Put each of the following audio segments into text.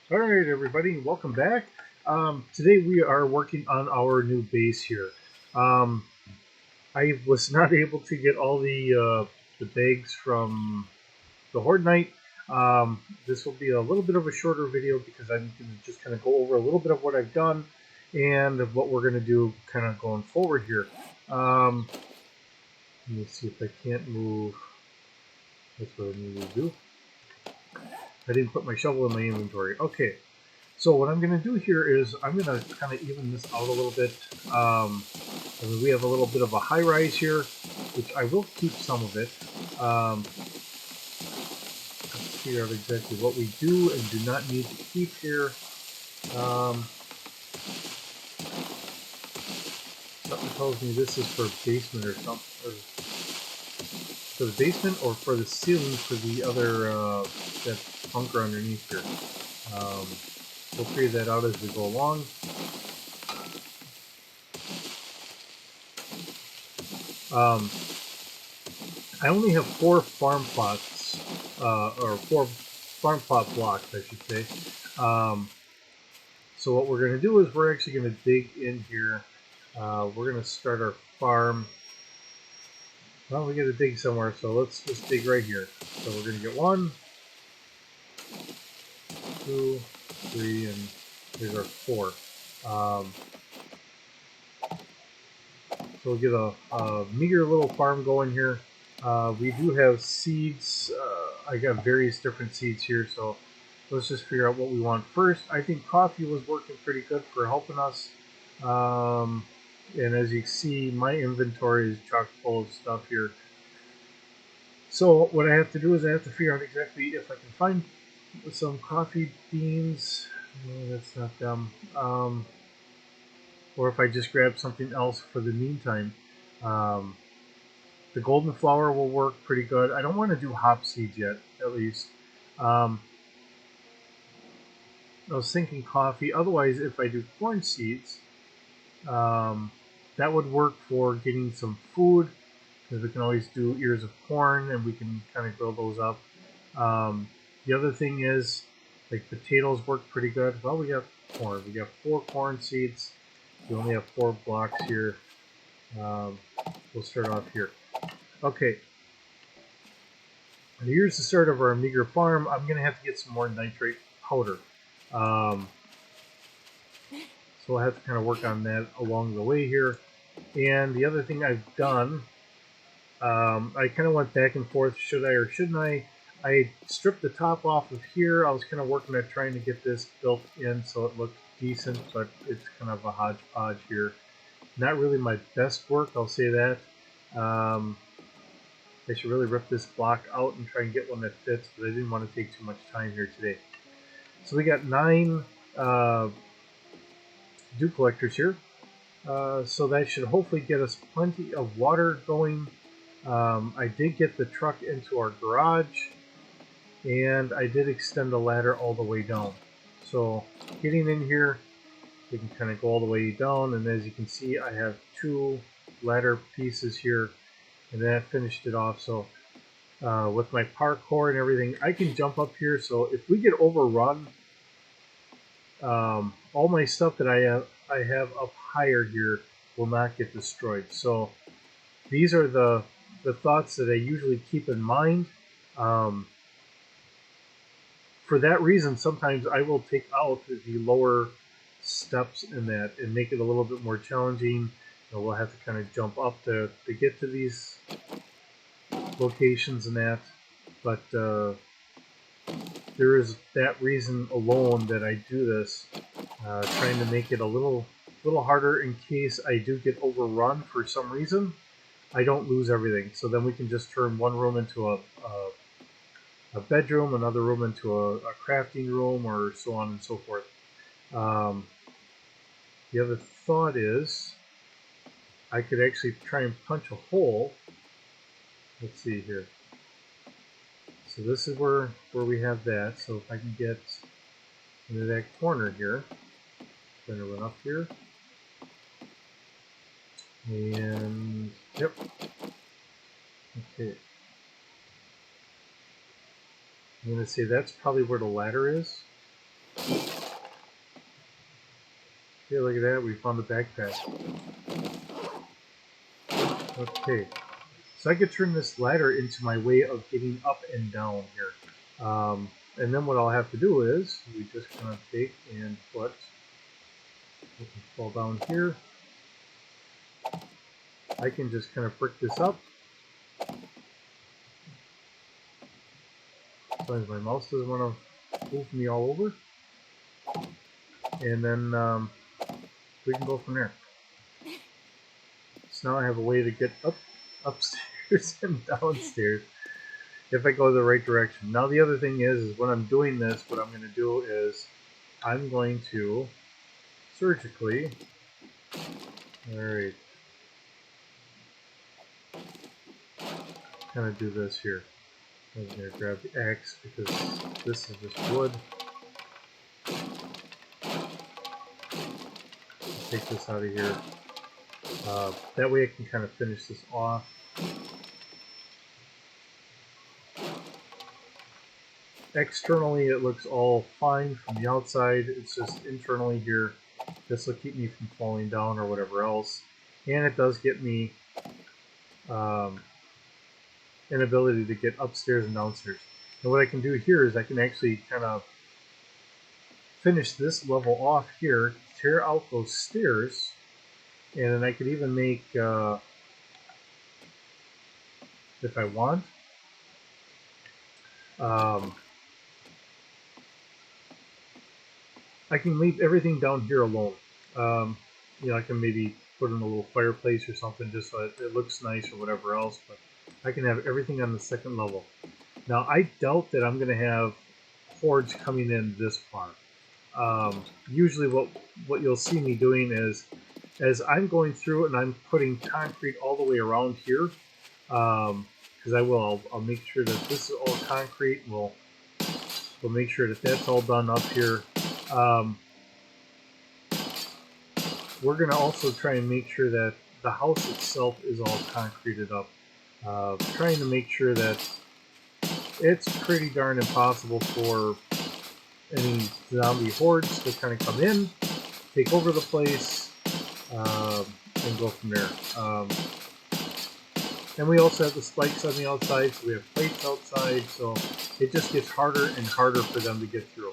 All right, everybody, welcome back. Today we are working on our new base here. Um, I was not able to get all the bags from the Horde Knight. This will be a little bit of a shorter video because I'm going to just kind of go over a little bit of what I've done and of what we're going to do kind of going forward here. Let me see if I can't move. That's what I need to do. I didn't put my shovel in my inventory. Okay, so what I'm going to do here is I'm going to kind of even this out a little bit. I mean, we have a little bit of a high rise here, which I will keep some of it. Let's figure out exactly what we do and do not need to keep here. Um, Something tells me this is for basement or something, or for the basement or for the ceiling for the other that bunker underneath here. Um, we'll figure that out as we go along. Um, I only have 4 farm plots, or 4 farm plot blocks, I should say. So what we're going to do is we're actually going to dig in here. We're going to start our farm. Well, we got to dig somewhere, so let's just dig right here. So we're going to get 1, 2, 3, and here's our 4. So we'll get a meager little farm going here. We do have seeds. I got various different seeds here, so let's just figure out what we want first. I think coffee was working pretty good for helping us. And as you can see, my inventory is chock full of stuff here. So what I have to do is I have to figure out exactly if I can find some coffee beans. No, that's not them. Or if I just grab something else for the meantime. Um, the golden flower will work pretty good. I don't want to do hop seeds yet, at least. Um, I was thinking coffee. Otherwise, if I do corn seeds, um, that would work for getting some food because we can always do ears of corn and we can kind of grow those up. The other thing is, like potatoes work pretty good. Well, we got corn. We got 4 corn seeds. We only have 4 blocks here. Um, we'll start off here. Okay, and here's the start of our meager farm. I'm going to have to get some more nitrate powder. Um, so I'll have to kind of work on that along the way here. And the other thing I've done, I kind of went back and forth, should I or shouldn't I? I stripped the top off of here. I was kind of working at trying to get this built in so it looked decent, but it's kind of a hodgepodge here. Not really my best work, I'll say that. Um, I should really rip this block out and try and get one that fits, but I didn't want to take too much time here today. So we got 9 uh, dew collectors here. So that should hopefully get us plenty of water going. I did get the truck into our garage, and I did extend the ladder all the way down. So getting in here, we can kind of go all the way down, and as you can see, I have 2 ladder pieces here, and that finished it off. So with my parkour and everything, I can jump up here. So if we get overrun, all my stuff that I have up higher here will not get destroyed. So these are the thoughts that I usually keep in mind. Um, for that reason, sometimes I will take out the lower steps in that and make it a little bit more challenging. We'll have to kind of jump up to get to these locations and that. But there is that reason alone that I do this, trying to make it a little harder in case I do get overrun for some reason. I don't lose everything. So then we can just turn one room into a bedroom, another room into a crafting room, or so on and so forth. Um, the other thought is I could actually try and punch a hole. Let's see here. So this is where we have that. So if I can get into that corner here, I'm going to run up here. And yep. Okay. I'm going to say that's probably where the ladder is. Okay, look at that, we found a backpack. Okay, so I could turn this ladder into my way of getting up and down here. And then what I'll have to do is, we just kind of take and put, we can fall down here. I can just kind of brick this up. As long as my mouse doesn't want to move me all over. And then we can go from there. So now I have a way to get upstairs and downstairs if I go the right direction. Now the other thing is when I'm doing this, what I'm going to do is I'm going to surgically, alright, kind of do this here. I'm going to grab the axe because this is just wood. Take this out of here. That way I can kind of finish this off. Externally it looks all fine from the outside, it's just internally here. This will keep me from falling down or whatever else. And it does get me an ability to get upstairs and downstairs. And what I can do here is I can actually kind of finish this level off here, tear out those stairs, and then I could even make, if I want, I can leave everything down here alone. You know, I can maybe put in a little fireplace or something just so it looks nice or whatever else, but I can have everything on the second level. Now, I doubt that I'm going to have hordes coming in this far. Usually what you'll see me doing is, as I'm going through and I'm putting concrete all the way around here, because I'll make sure that this is all concrete, and we'll make sure that that's all done up here. We're going to also try and make sure that the house itself is all concreted up. Trying to make sure that it's pretty darn impossible for any zombie hordes to kind of come in, take over the place, and go from there. And we also have the spikes on the outside, so we have plates outside, so it just gets harder and harder for them to get through.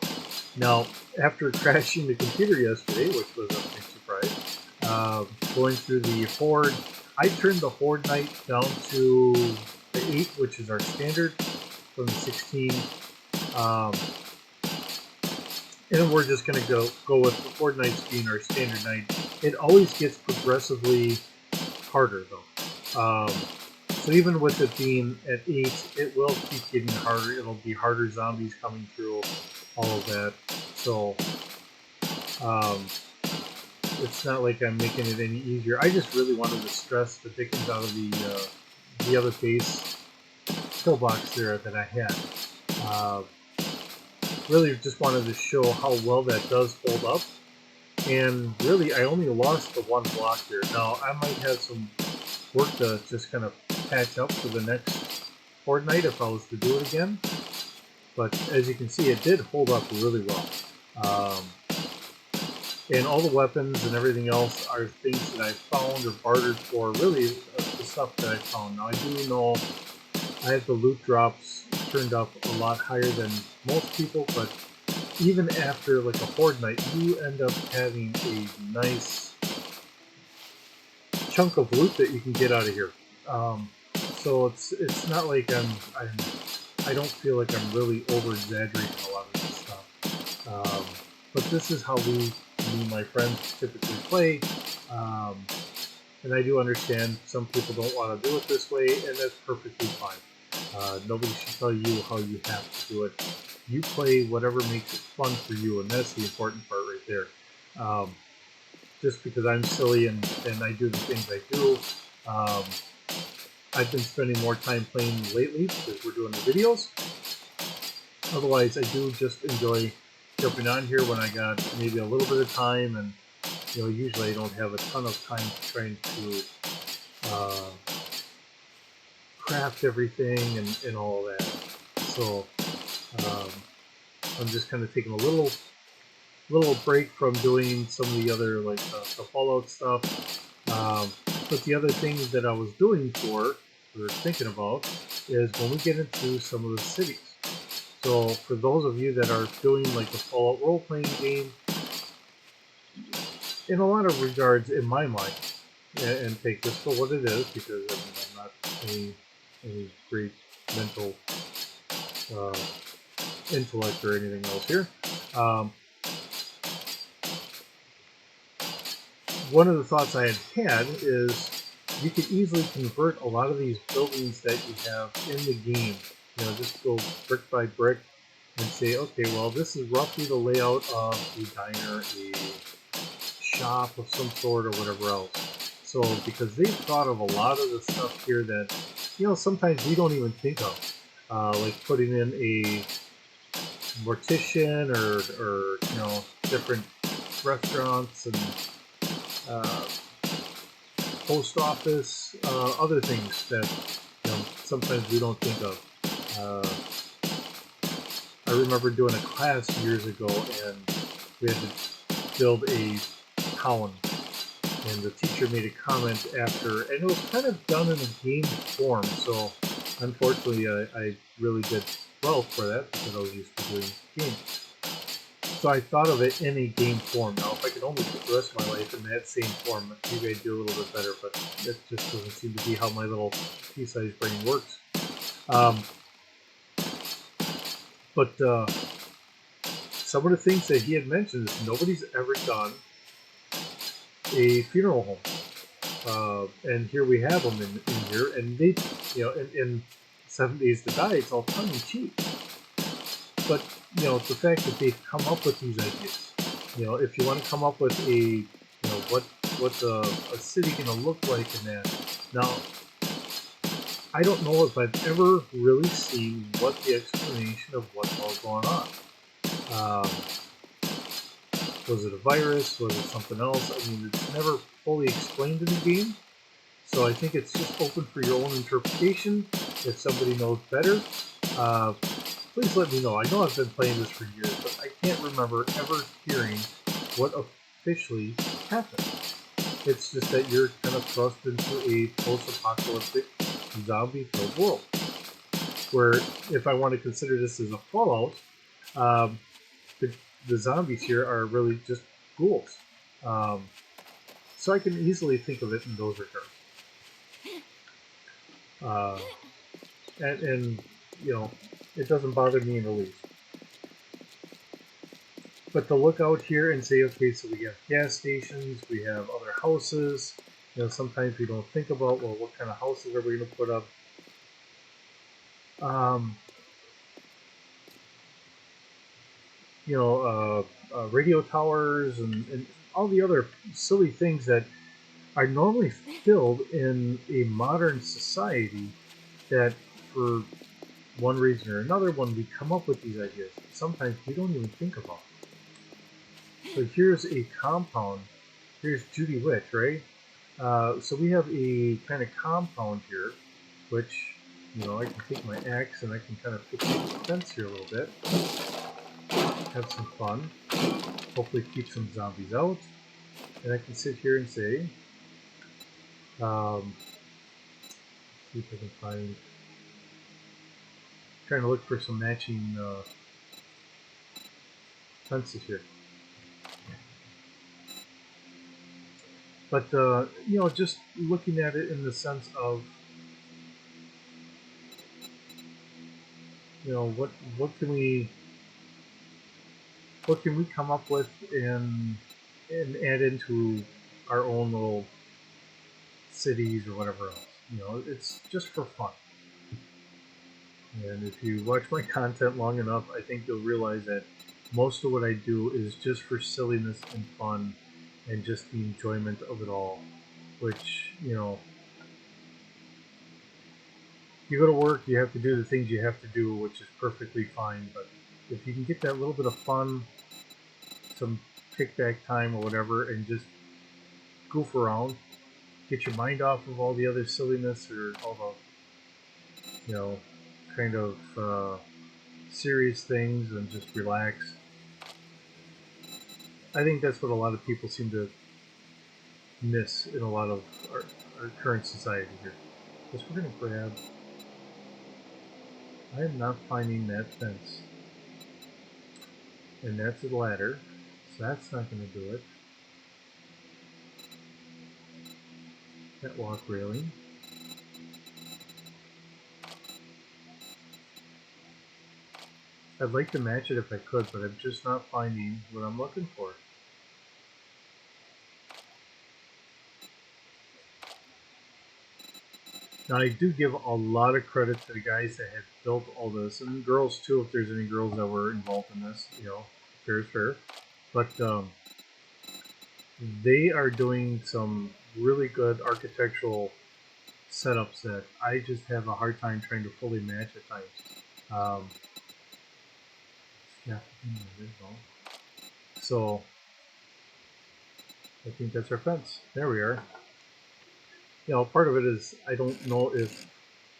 Now, after crashing the computer yesterday, which was a big surprise, going through the horde, I turned the horde night down to the 8, which is our standard, from the 16. And we're just going to go with the horde nights being our standard night. It always gets progressively harder, though. So even with it being at 8, it will keep getting harder. It'll be harder zombies coming through, all of that. So it's not like I'm making it any easier. I just really wanted to stress the dickens out of the other base pillbox there that I had. Really just wanted to show how well that does hold up. And really, I only lost the one block here. Now, I might have some work to just kind of patch up for the next horde night if I was to do it again. But as you can see, it did hold up really well. And all the weapons and everything else are things that I found or bartered for, really the stuff that I found. Now, I do know I have the loot drops turned up a lot higher than most people, but even after like a horde night, you end up having a nice chunk of loot that you can get out of here. So it's not like I don't feel like I'm really over exaggerating a lot of this stuff. But this is how me and my friends typically play. And I do understand some people don't want to do it this way, and that's perfectly fine. Nobody should tell you how you have to do it. You play whatever makes it fun for you, and that's the important part right there. Just because I'm silly and I do the things I do, I've been spending more time playing lately because we're doing the videos. Otherwise, I do just enjoy jumping on here when I got maybe a little bit of time, and usually I don't have a ton of time trying to craft everything and all of that. So I'm just kind of taking a little little break from doing some of the other like the Fallout stuff. But the other thing that I was doing or thinking about, is when we get into some of the cities. So for those of you that are doing like the Fallout role-playing game, in a lot of regards, in my mind, and take this for what it is, because I mean, I'm not any great mental uh, intellect or anything else here. Um, one of the thoughts I had is you could easily convert a lot of these buildings that you have in the game. You know, just go brick by brick and say, okay, well, this is roughly the layout of a diner, a shop of some sort, or whatever else. So, because they've thought of a lot of the stuff here that, you know, sometimes we don't even think of, like putting in a mortician or you know, different restaurants and uh, post office, other things that, you know, sometimes we don't think of. I remember doing a class years ago, and we had to build a town, and the teacher made a comment after, and it was kind of done in a game form. So unfortunately, I really did well for that because I was used to doing games. So I thought of it in a game form. Now, if I could only put the rest of my life in that same form, maybe I'd do a little bit better. But that just doesn't seem to be how my little pea-sized brain works. Um, but some of the things that he had mentioned is nobody's ever done a funeral home. And here we have them in here, and they, you know, in 7 Days to Die, it's all tongue in cheek. But you know, the fact that they've come up with these ideas, you know, if you want to come up with a, you know, what's a city going to look like in that. Now, I don't know if I've ever really seen what the explanation of what's all going on. Um, was it a virus? Was it something else? I mean, it's never fully explained in the game. So I think it's just open for your own interpretation. If somebody knows better, uh, please let me know. I know I've been playing this for years, but I can't remember ever hearing what officially happened. It's just that you're kind of thrust into a post-apocalyptic, zombie-filled world. Where, if I want to consider this as a Fallout, um, the, the zombies here are really just ghouls. Um, so I can easily think of it in those regards. Uh, and you know, it doesn't bother me in the least. But to look out here and say, okay, so we have gas stations, we have other houses. You know, sometimes we don't think about, well, what kind of houses are we going to put up? Um, you know, radio towers and all the other silly things that are normally filled in a modern society that, for one reason or another, when we come up with these ideas, sometimes we don't even think about. So here's a compound. Here's Judy Witch, right? So we have a kind of compound here, which, you know, I can take my axe and I can kind of fix the fence here a little bit. Have some fun. Hopefully keep some zombies out. And I can sit here and say, see if I can find, trying to look for some matching fences here. But, you know, just looking at it in the sense of, you know, what can we come up with and add into our own little cities or whatever else. You know, it's just for fun. And if you watch my content long enough, I think you'll realize that most of what I do is just for silliness and fun and just the enjoyment of it all. Which, you know, you go to work, you have to do the things you have to do, which is perfectly fine. But if you can get that little bit of fun, some kickback time or whatever, and just goof around, get your mind off of all the other silliness or all the, you know, kind of serious things, and just relax. I think that's what a lot of people seem to miss in a lot of our current society here. Because we're going to grab. I am not finding that fence. And that's a ladder. So that's not going to do it. That walk railing. I'd like to match it if I could, but I'm just not finding what I'm looking for. Now I do give a lot of credit to the guys that had built all this, and girls too, if there's any girls that were involved in this, you know, fair is fair. But they are doing some really good architectural setups that I just have a hard time trying to fully match at times. Yeah, so I think that's our fence. There we are. You know, part of it is I don't know if.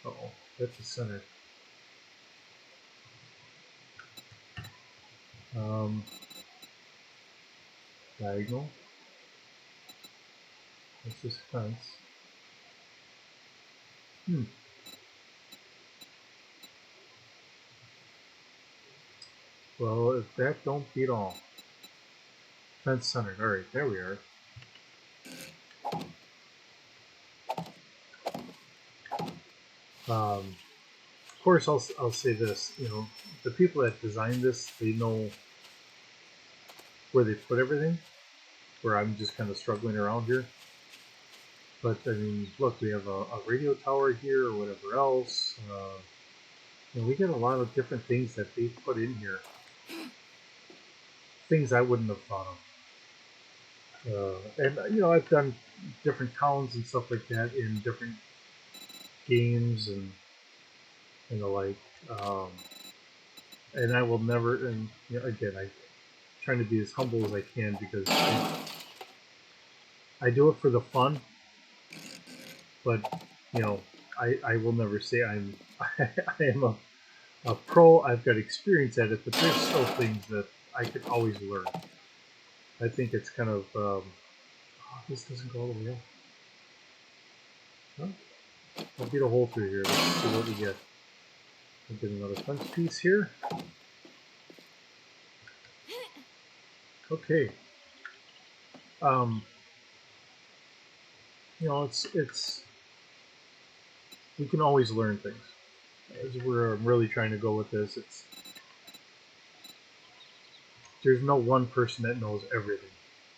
Oh, that's the center. Diagonal. That's this fence. Well, if that don't beat all. Fence centered. Alright, there we are. Of course, I'll say this. You know, the people that designed this, they know where they put everything. Where I'm just kind of struggling around here. But I mean, look, we have a radio tower here or whatever else. And we get a lot of different things that they put in here. Things I wouldn't have thought of. And you know, I've done different towns and stuff like that in different games and the like. And I will never. And you know, again, I'm trying to be as humble as I can because I do it for the fun. But you know, I will never say I'm I am a pro. I've got experience at it, but there's still things that I could always learn. I think it's kind of oh, this doesn't go all the way up. Huh? I'll beat a hole through here. Let's see what we get. I'll get another fence piece here. Okay. You know, it's we can always learn things. As we're really trying to go with this, it's there's no one person that knows everything.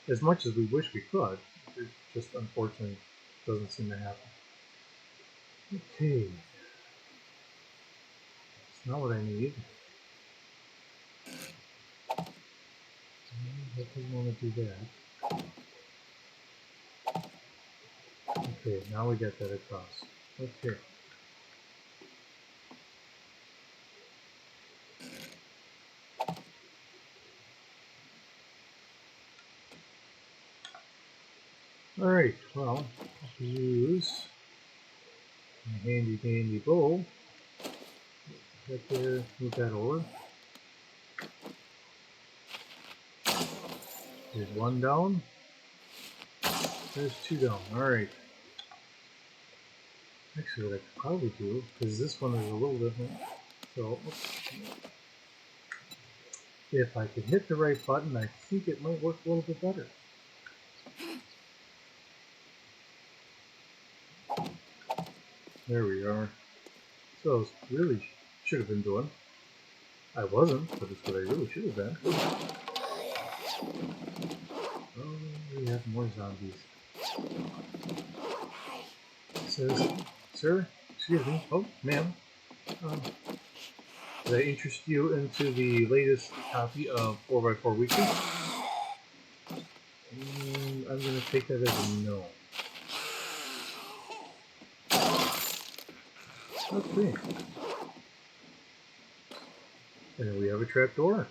As much as we wish we could, it just unfortunately doesn't seem to happen. Okay. It's not what I need. That doesn't want to do that. Okay, now we get that across. Okay. Alright, well, I'll use my handy dandy bow. Right there, move that over. There's one down. There's two down. Alright. Actually, what I could probably do, because this one is a little different. So, if I could hit the right button, I think it might work a little bit better. There we are. So, it's really should have been doing. I wasn't, but it's what I really should have been. Oh, we have more zombies. It says, sir, excuse me, oh, ma'am, did I interest you into the latest copy of 4x4 Weekly? And I'm going to take that as a no. Okay. And then we have a trapdoor.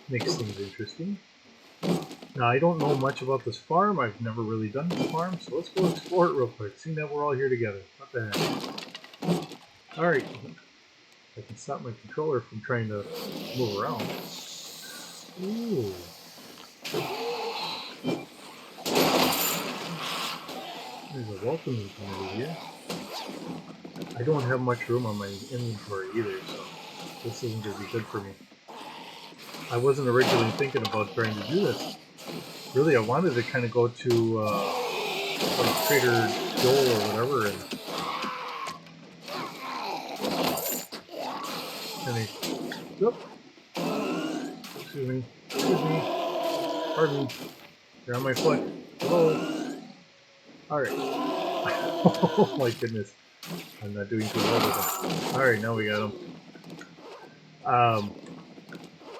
Makes things interesting. Now, I don't know much about this farm. I've never really done this farm, so let's go explore it real quick. Seeing that we're all here together. What the heck? Alright. I can stop my controller from trying to move around. Ooh. There's a welcoming committee here. I don't have much room on my inventory either, so this isn't going to be good for me. I wasn't originally thinking about trying to do this. Really, I wanted to kind of go to like Trader Joel or whatever, and Oop. Excuse me. Pardon me. You're on my foot. Hello. Alright. Oh my goodness. I'm not doing too well with him. Alright, now we got him.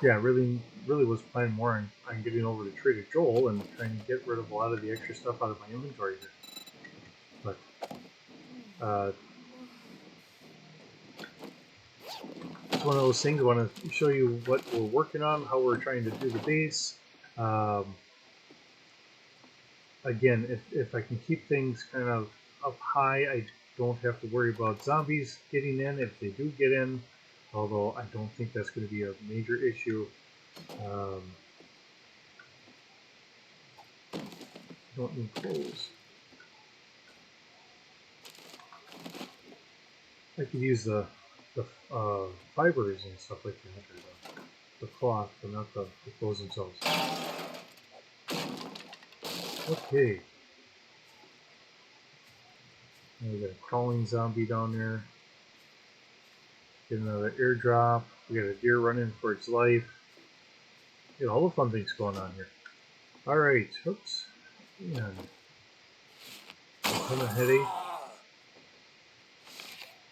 Yeah, really was planning more on getting over to Trader Joel and trying to get rid of a lot of the extra stuff out of my inventory here. But, it's one of those things. I want to show you what we're working on, how we're trying to do the base. Again, if I can keep things kind of up high, I don't have to worry about zombies getting in if they do get in, although I don't think that's going to be a major issue. Don't need clothes. I could use the fibers and stuff like that, or the cloth, but not the clothes themselves. Okay. We got a crawling zombie down there. Get another airdrop. We got a deer running for its life. Get all the fun things going on here. Alright, oops. And a ton of headache.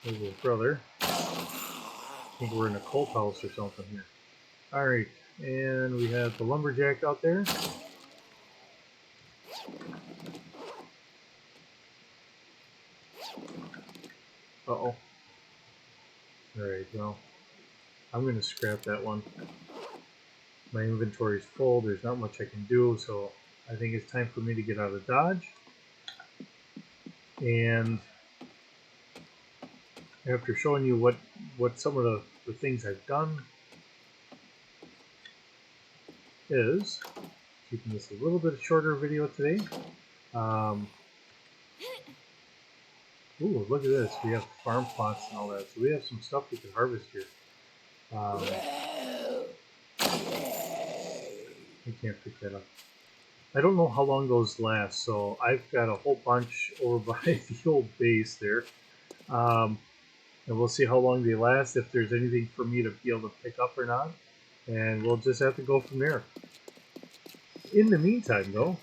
There's his brother. I think we're in a cult house or something here. Alright, and we have the lumberjack out there. Uh-oh. Alright, well, I'm going to scrap that one. My inventory is full, there's not much I can do, so I think it's time for me to get out of Dodge. And after showing you what some of the things I've done is, keeping this a little bit shorter video today. Ooh, look at this. We have farm plots and all that, so we have some stuff we can harvest here. I can't pick that up. I don't know how long those last, so I've got a whole bunch over by the old base there. And we'll see how long they last, if there's anything for me to be able to pick up or not. And we'll just have to go from there. In the meantime, though,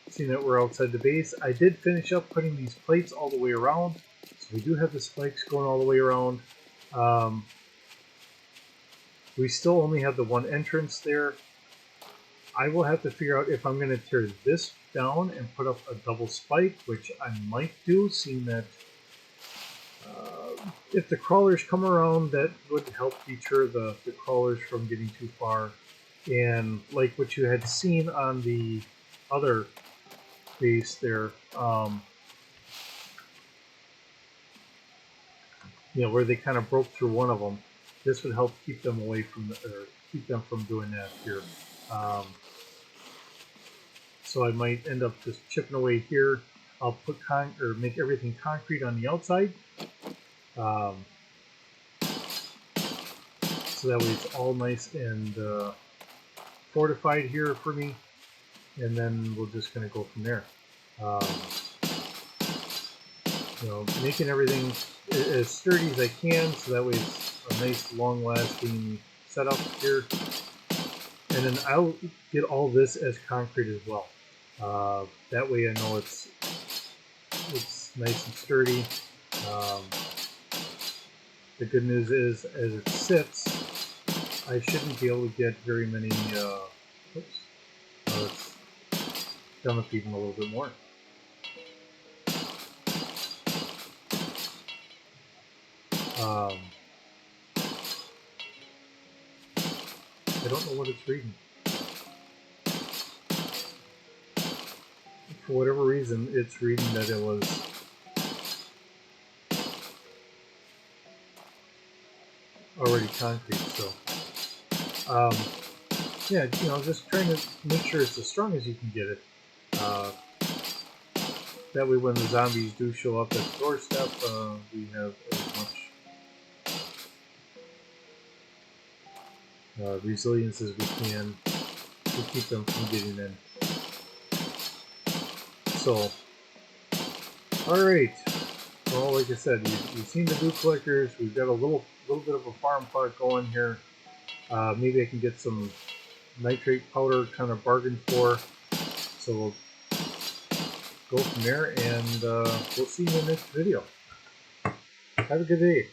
seeing that we're outside the base, I did finish up putting these plates all the way around. So we do have the spikes going all the way around. We still only have the one entrance there. I will have to figure out if I'm going to tear this down and put up a double spike, which I might do, seeing that if the crawlers come around, that would help deter the crawlers from getting too far. And like what you had seen on the other base there, you know, where they kind of broke through one of them, this would help keep them away from keep them from doing that here. So I might end up just chipping away here. I'll put make everything concrete on the outside, so that way it's all nice and fortified here for me. And then we're just going to go from there. You know, making everything as sturdy as I can, so that way it's a nice, long-lasting setup here. And then I'll get all this as concrete as well. That way I know it's nice and sturdy. The good news is, as it sits, I shouldn't be able to get very many. Oops. Let's dump it even a little bit more. I don't know what it's reading. For whatever reason, it's reading that it was already concrete, so Yeah, you know, just trying to make sure it's as strong as you can get it. That way when the zombies do show up at the doorstep, we have as much resilience as we can to keep them from getting in. So, alright. Well, like I said, you've seen the Blue Collectors. We've got a little bit of a farm part going here. Maybe I can get some nitrate powder kind of bargained for. So we'll go from there, and we'll see you in the next video. Have a good day.